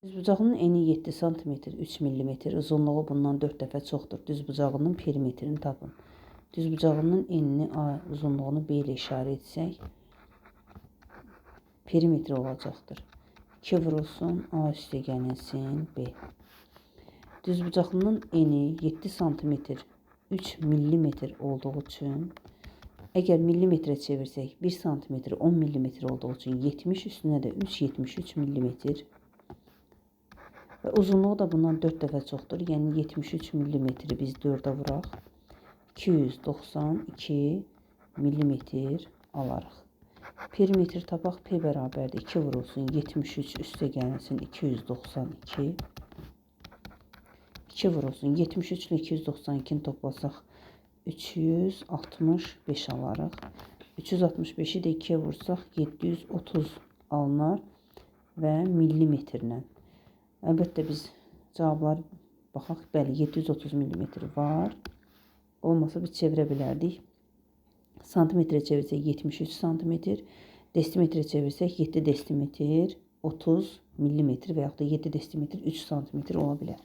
Düzbucağının eni 7 sm 3 mm, uzunluğu bundan 4 dəfə çoxdur. Düzbucağının perimetrini tapın. Düzbucağının enini A, uzunluğunu B ilə işarə etsək, perimetri olacaqdır. 2 vurulsun A üstə gəlsin B. Düzbucaqlının eni 7 sm 3 mm olduğu üçün, əgər millimetrə çevirsək 1 sm 10 mm olduğu üçün 70 üstünə də 3 73 mm və uzunluğu da bundan 4 dəfə çoxdur. Yəni 73 mm biz 4-ə vuraq. 292 mm alarıq. Perimetri tapaq. P bərabərdir 2 vurulsun 73 üstə gəlsin 292. 2 vurulsun 73 ilə 292-ni toplasaq 365 alarıq. 365-i də 2-yə vursaq 730 alınar və millimetrlə. Əlbəttə biz cavablar baxaq. Bəli, 730 mm var. Olmasa biz çevirə bilərdik. Santimetrə çevirsək 73 sm, desimetrə çevirsək 7 desimetr 30 mm və yaxud da 7 desimetr 3 sm ola bilər.